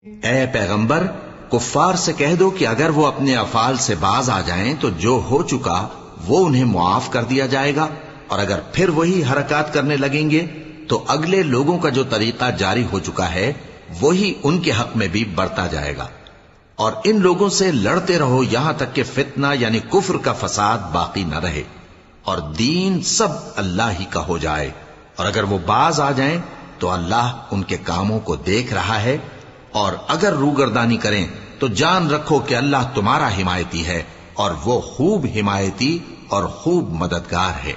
ए पैगंबर, कुफ्फार से कह दो कि अगर वो अपने अफाल से बाज आ जाएं तो जो हो चुका वो उन्हें मुआफ कर दिया जाएगा, और अगर फिर वही हरकत करने लगेंगे तो अगले लोगों का जो तरीका जारी हो चुका है वही उनके हक में भी बढ़ता जाएगा। और इन लोगों से लड़ते रहो यहां तक कि फितना यानी कुफ्र का फसाद बाकी न रहे और दीन सब अल्लाह ही का हो जाए। और अगर वो बाज आ जाएं तो अल्लाह उनके कामों को देख रहा है, और अगर रूगर्दानी करें तो जान रखो कि अल्लाह तुम्हारा हिमायती है और वो खूब हिमायती और खूब मददगार है।